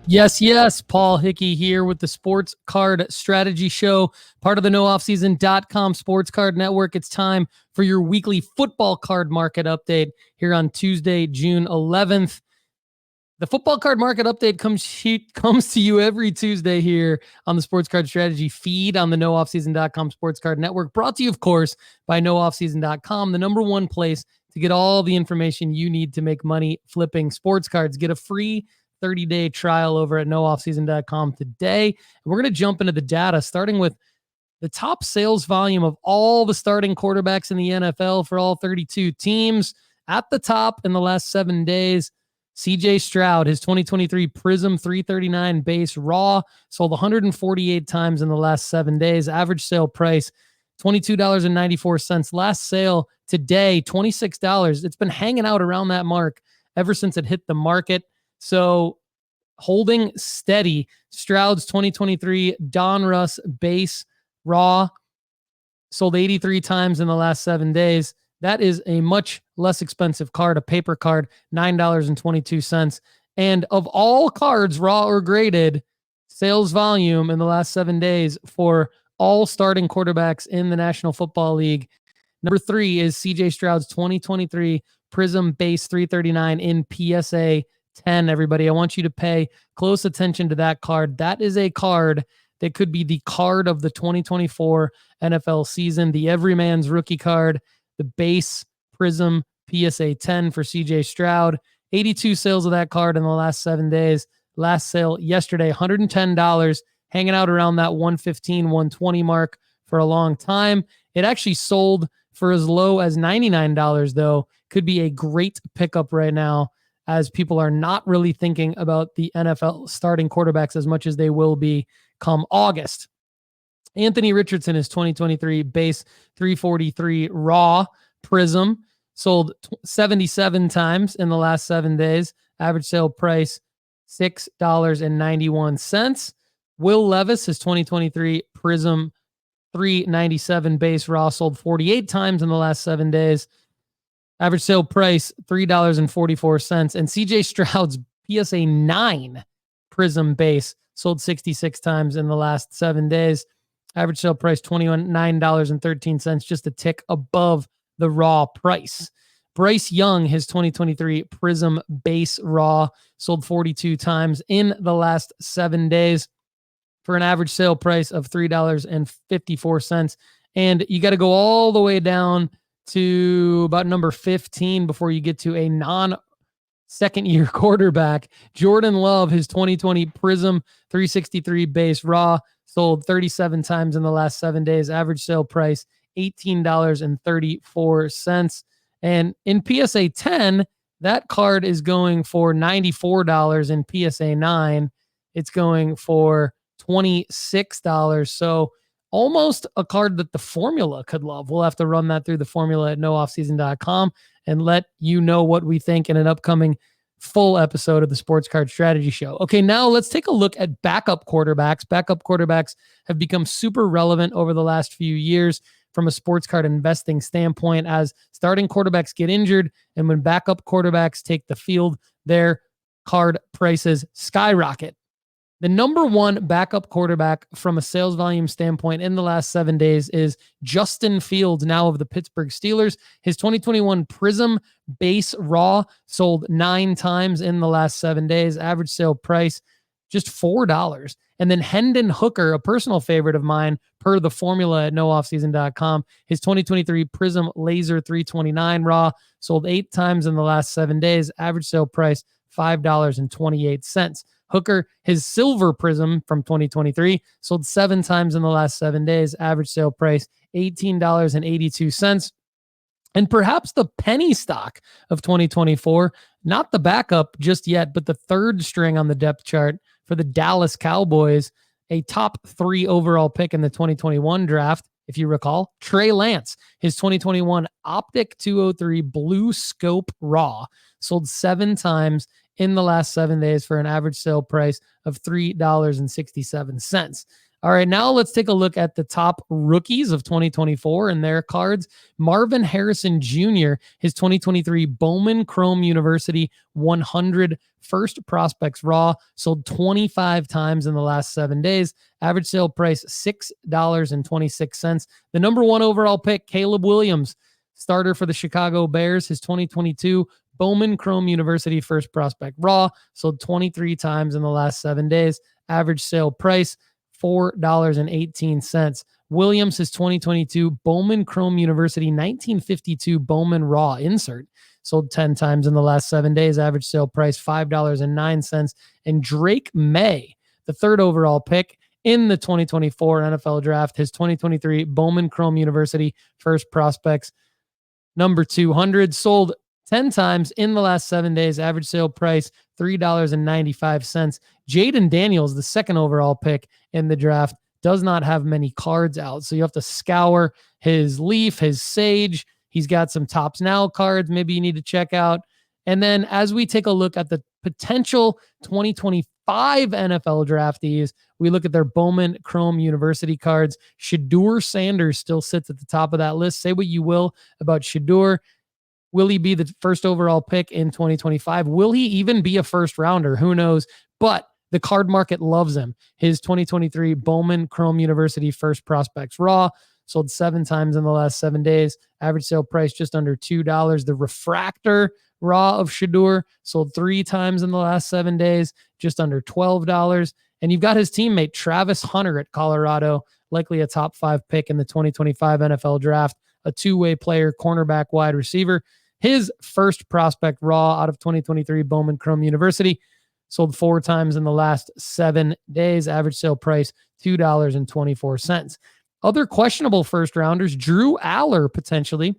Yes. Paul Hickey here with the Sports Card Strategy Show, part of the NoOffSeason.com Sports Card Network. It's time for your weekly football card market update here on Tuesday, June 11th. The football card market update comes to you every Tuesday here on the Sports Card Strategy feed on the NoOffSeason.com Sports Card Network, brought to you, of course, by NoOffSeason.com, the number one place to get all the information you need to make money flipping sports cards. Get a free 30-day trial over at NoOffSeason.com today. And we're going to jump into the data, starting with the top sales volume of all the starting quarterbacks in the NFL for all 32 teams. At the top in the last 7 days, CJ Stroud, his 2023 Prism 339 base raw, sold 148 times in the last 7 days. Average sale price, $22.94. Last sale today, $26. It's been hanging out around that mark ever since it hit the market. So holding steady. Stroud's 2023 Donruss base raw sold 83 times in the last 7 days. That is a much less expensive card, a paper card, $9.22. And of all cards, raw or graded, sales volume in the last 7 days for all starting quarterbacks in the National Football League, number 3 is CJ Stroud's 2023 Prism base 339 in PSA 10. Everybody, I want you to pay close attention to that card. That is a card that could be the card of the 2024 NFL season, the everyman's rookie card, the base Prism PSA 10 for CJ Stroud. 82 sales of that card in the last 7 days. Last sale yesterday, $110, hanging out around that $115, $120 mark for a long time. It actually sold for as low as $99, though. Could be a great pickup right now, as people are not really thinking about the NFL starting quarterbacks as much as they will be come August. Anthony Richardson is 2023 base 343 raw Prism, sold 77 times in the last 7 days. Average sale price, $6.91. Will Levis, his 2023 Prism 397 base raw, sold 48 times in the last 7 days. Average sale price, $3.44. And CJ Stroud's PSA 9 Prism base sold 66 times in the last 7 days. Average sale price, $29.13, just a tick above the raw price. Bryce Young, his 2023 Prism base raw, sold 42 times in the last 7 days for an average sale price of $3.54. And you got to go all the way down to about number 15 before you get to a non-second year quarterback. Jordan Love, his 2020 Prism 363 base raw, sold 37 times in the last 7 days. Average sale price, $18.34. And in PSA 10, that card is going for $94. In PSA 9, it's going for $26. So almost a card that the formula could love. We'll have to run that through the formula at nooffseason.com and let you know what we think in an upcoming full episode of the Sports Card Strategy Show. Okay, now let's take a look at backup quarterbacks. Backup quarterbacks have become super relevant over the last few years from a sports card investing standpoint, as starting quarterbacks get injured, and when backup quarterbacks take the field, their card prices skyrocket. The number one backup quarterback from a sales volume standpoint in the last 7 days is Justin Fields, now of the Pittsburgh Steelers. His 2021 Prism base raw sold 9 times in the last 7 days. Average sale price, just $4. And then Hendon Hooker, a personal favorite of mine, per the formula at nooffseason.com. His 2023 Prism Laser 329 raw sold 8 times in the last 7 days. Average sale price, $5.28. Hooker, his silver Prism from 2023, sold 7 times in the last 7 days. Average sale price, $18.82. And perhaps the penny stock of 2024, not the backup just yet, but the third string on the depth chart for the Dallas Cowboys, a top 3 overall pick in the 2021 draft, if you recall, Trey Lance. His 2021 Optic 203 Blue Scope Raw sold 7 times in the last 7 days for an average sale price of $3.67. All right, now let's take a look at the top rookies of 2024 and their cards. Marvin Harrison Jr., his 2023 Bowman Chrome University 100 first prospects raw, sold 25 times in the last 7 days. Average sale price $6.26. The number one overall pick, Caleb Williams, starter for the Chicago Bears, his 2022 Bowman Chrome University first prospect raw, sold 23 times in the last 7 days. Average sale price $4.18. Williams, his 2022 Bowman Chrome University 1952 Bowman Raw insert, sold 10 times in the last 7 days. Average sale price $5.09. And Drake May, the third overall pick in the 2024 NFL Draft, his 2023 Bowman Chrome University first prospects number 200, sold 10 times in the last 7 days. Average sale price $3.95. Jaden Daniels, the second overall pick in the draft, does not have many cards out. So you have to scour his Leaf, his Sage. He's got some Tops Now cards maybe you need to check out. And then as we take a look at the potential 2025 NFL draftees, we look at their Bowman Chrome University cards. Shedeur Sanders still sits at the top of that list. Say what you will about Shedeur. Will he be the first overall pick in 2025? Will he even be a first rounder? Who knows? But the card market loves him. His 2023 Bowman Chrome University first prospects raw, sold 7 times in the last 7 days. Average sale price just under $2. The refractor raw of Shedeur sold 3 times in the last 7 days, just under $12. And you've got his teammate Travis Hunter at Colorado, likely a top 5 pick in the 2025 NFL draft, a two-way player, cornerback, wide receiver. His first prospect raw out of 2023 Bowman Chrome University sold 4 times in the last 7 days. Average sale price $2.24. Other questionable first rounders, Drew Aller potentially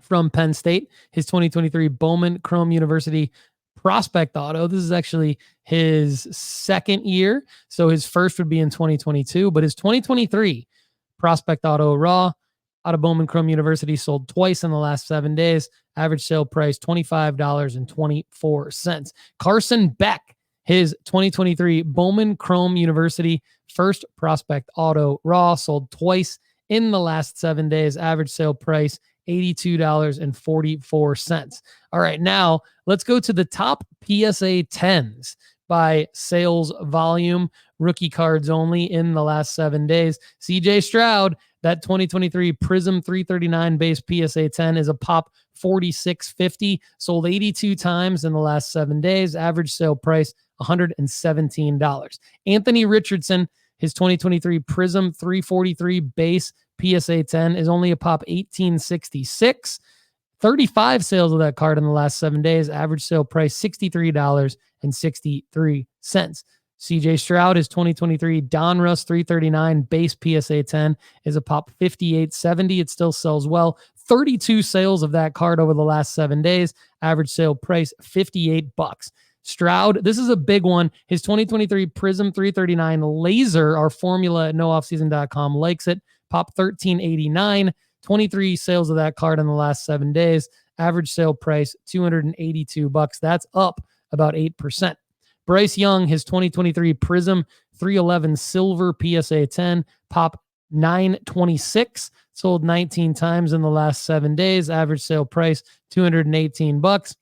from Penn State, his 2023 Bowman Chrome University prospect auto. This is actually his second year. So his first would be in 2022, but his 2023 prospect auto raw out of Bowman Chrome University sold twice in the last 7 days. Average sale price $25.24. Carson Beck, his 2023 Bowman Chrome University first prospect auto raw, sold twice in the last 7 days. Average sale price $82.44. All right, now let's go to the top PSA 10s by sales volume, rookie cards only in the last 7 days. CJ Stroud, that 2023 Prism 339 base PSA 10 is a pop $46.50, sold 82 times in the last 7 days. Average sale price $117. Anthony Richardson, his 2023 Prism 343 base PSA 10 is only a pop $18.66. 35 sales of that card in the last 7 days. Average sale price $63.63. CJ Stroud, his 2023 Donruss 339 base PSA 10 is a pop $58.70. It still sells well. 32 sales of that card over the last 7 days. Average sale price $58. Stroud, this is a big one. His 2023 Prism 339 Laser, our formula at nooffseason.com likes it. Pop $13.89. 23 sales of that card in the last 7 days. Average sale price $282. That's up about 8%. Bryce Young, his 2023 Prism 311 Silver PSA 10, pop $9.26, sold 19 times in the last 7 days. Average sale price $218.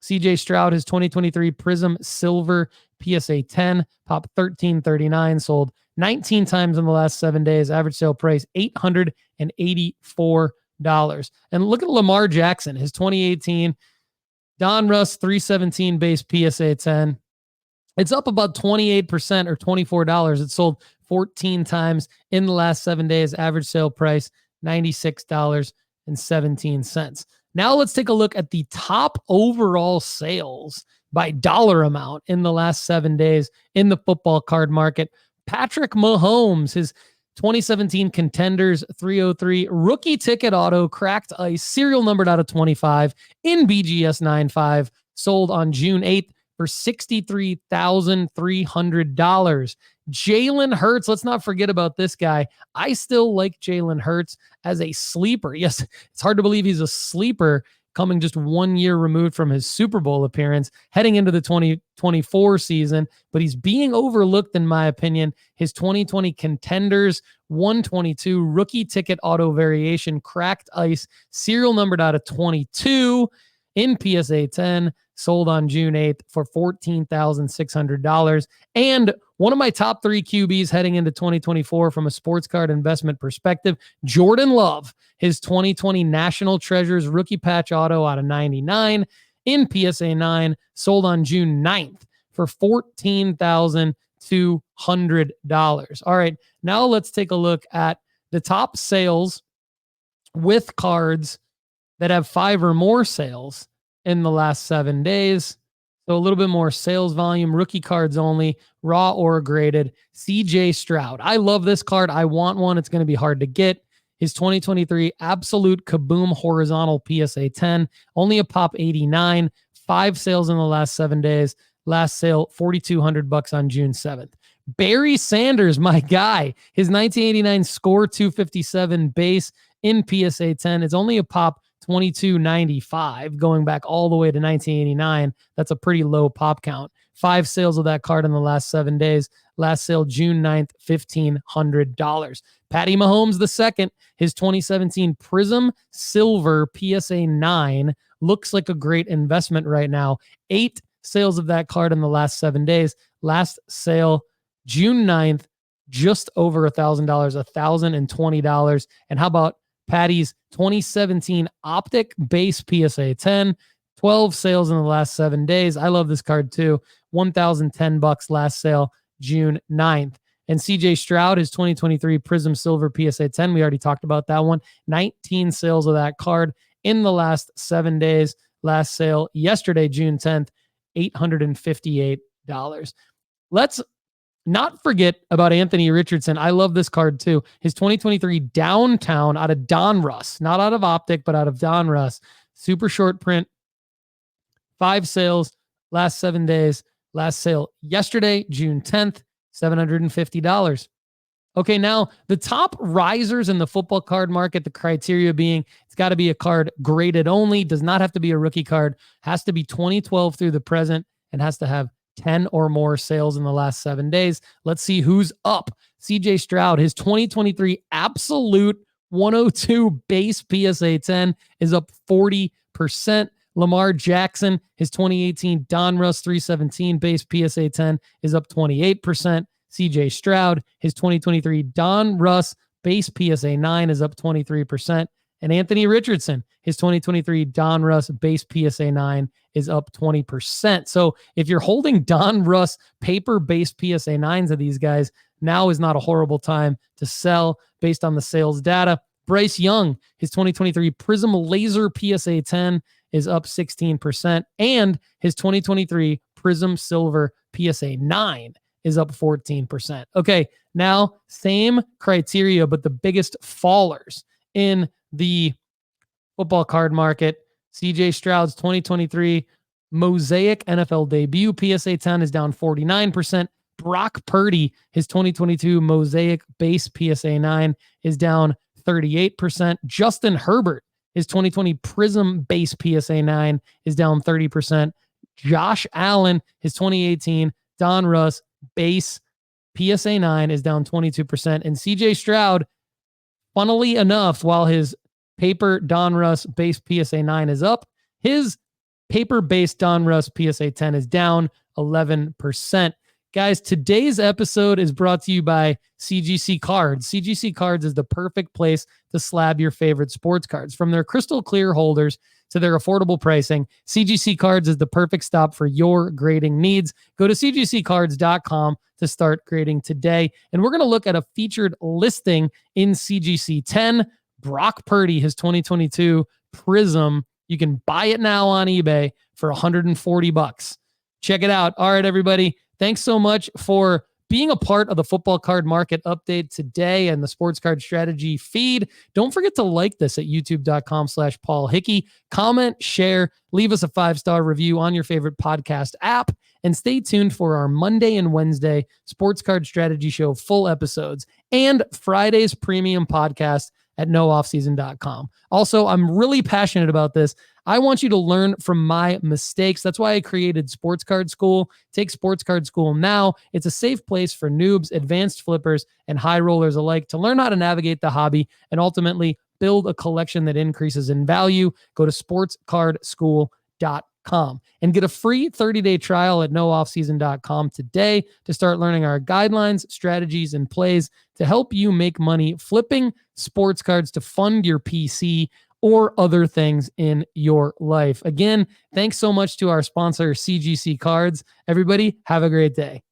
CJ Stroud, his 2023 Prism Silver PSA 10, pop $13.39, sold 19 times in the last 7 days. Average sale price $884. And look at Lamar Jackson, his 2018 Donruss 317 base PSA 10. It's up about 28% or $24. It sold 14 times in the last 7 days. Average sale price $96.17. Now let's take a look at the top overall sales by dollar amount in the last 7 days in the football card market. Patrick Mahomes, his 2017 Contenders 303 rookie ticket auto, cracked ice, serial numbered out of 25 in BGS 95, sold on June 8th for $63,300. Jalen Hurts, let's not forget about this guy. I still like Jalen Hurts as a sleeper. Yes, it's hard to believe he's a sleeper coming just 1 year removed from his Super Bowl appearance, heading into the 2024 season, but he's being overlooked in my opinion. His 2020 Contenders 122 rookie ticket auto variation, cracked ice, serial numbered out of 22 in PSA 10, sold on June 8th for $14,600. And one of my top 3 QBs heading into 2024 from a sports card investment perspective, Jordan Love, his 2020 National Treasures rookie patch auto out of 99 in PSA 9, sold on June 9th for $14,200. All right, now let's take a look at the top sales with cards that have 5 or more sales in the last 7 days. So a little bit more sales volume, rookie cards only, raw or graded. CJ Stroud. I love this card. I want one. It's going to be hard to get. His 2023 Absolute Kaboom Horizontal PSA 10, only a pop 89, 5 sales in the last 7 days. Last sale, $4,200 on June 7th. Barry Sanders, my guy, his 1989 Score 257 base in PSA 10. It's only a pop $22.95, going back all the way to 1989. That's a pretty low pop count. 5 sales of that card in the last 7 days. Last sale June 9th, $1,500. Patty Mahomes II, his 2017 Prism Silver PSA 9 looks like a great investment right now. 8 sales of that card in the last 7 days. Last sale June 9th, just over $1,000, $1,020. And how about Patty's 2017 Optic Base PSA 10, 12 sales in the last 7 days. I love this card too. $1,010 last sale June 9th. And CJ Stroud, his 2023 Prism Silver PSA 10. We already talked about that one. 19 sales of that card in the last 7 days. Last sale yesterday, June 10th, $858. Let's not forget about Anthony Richardson. I love this card too. His 2023 Downtown out of Donruss, not out of Optic, but out of Donruss. Super short print. 5 sales, last 7 days. Last sale yesterday, June 10th, $750. Okay, now the top risers in the football card market, the criteria being it's got to be a card graded only, does not have to be a rookie card, has to be 2012 through the present, and has to have 10 or more sales in the last 7 days. Let's see who's up. CJ Stroud, his 2023 Absolute 102 base PSA 10 is up 40%. Lamar Jackson, his 2018 Donruss 317 base PSA 10 is up 28%. CJ Stroud, his 2023 Donruss base PSA 9 is up 23%. And Anthony Richardson, his 2023 Donruss base PSA 9 is up 20%. So if you're holding Donruss paper-based PSA 9s of these guys, now is not a horrible time to sell based on the sales data. Bryce Young, his 2023 Prism Laser PSA 10 is up 16%. And his 2023 Prism Silver PSA 9 is up 14%. Okay, now same criteria, but the biggest fallers in the football card market. CJ Stroud's 2023 Mosaic NFL debut PSA 10 is down 49%. Brock Purdy, his 2022 Mosaic base PSA 9 is down 38%. Justin Herbert, his 2020 Prism base PSA 9 is down 30%. Josh Allen, his 2018 Donruss base PSA 9 is down 22%. And CJ Stroud, funnily enough, while his paper Donruss base PSA 9 is up, his paper-based Donruss PSA 10 is down 11%. Guys, today's episode is brought to you by CGC Cards. CGC Cards is the perfect place to slab your favorite sports cards. From their crystal clear holders to their affordable pricing, CGC Cards is the perfect stop for your grading needs. Go to cgccards.com to start grading today. And we're going to look at a featured listing in CGC 10. Brock Purdy, his 2022 Prism. You can buy it now on eBay for $140. Check it out. All right, everybody. Thanks so much for being a part of the football card market update today and the sports card strategy feed. Don't forget to like this at youtube.com/Paul Hickey. Comment, share, leave us a 5-star review on your favorite podcast app, and stay tuned for our Monday and Wednesday sports card strategy show full episodes and Friday's premium podcast at nooffseason.com. Also, I'm really passionate about this. I want you to learn from my mistakes. That's why I created Sports Card School. Take Sports Card School now. It's a safe place for noobs, advanced flippers, and high rollers alike to learn how to navigate the hobby and ultimately build a collection that increases in value. Go to sportscardschool.com and get a free 30-day trial at nooffseason.com today to start learning our guidelines, strategies, and plays to help you make money flipping sports cards to fund your PC or other things in your life. Again, thanks so much to our sponsor, CGC Cards. Everybody, have a great day.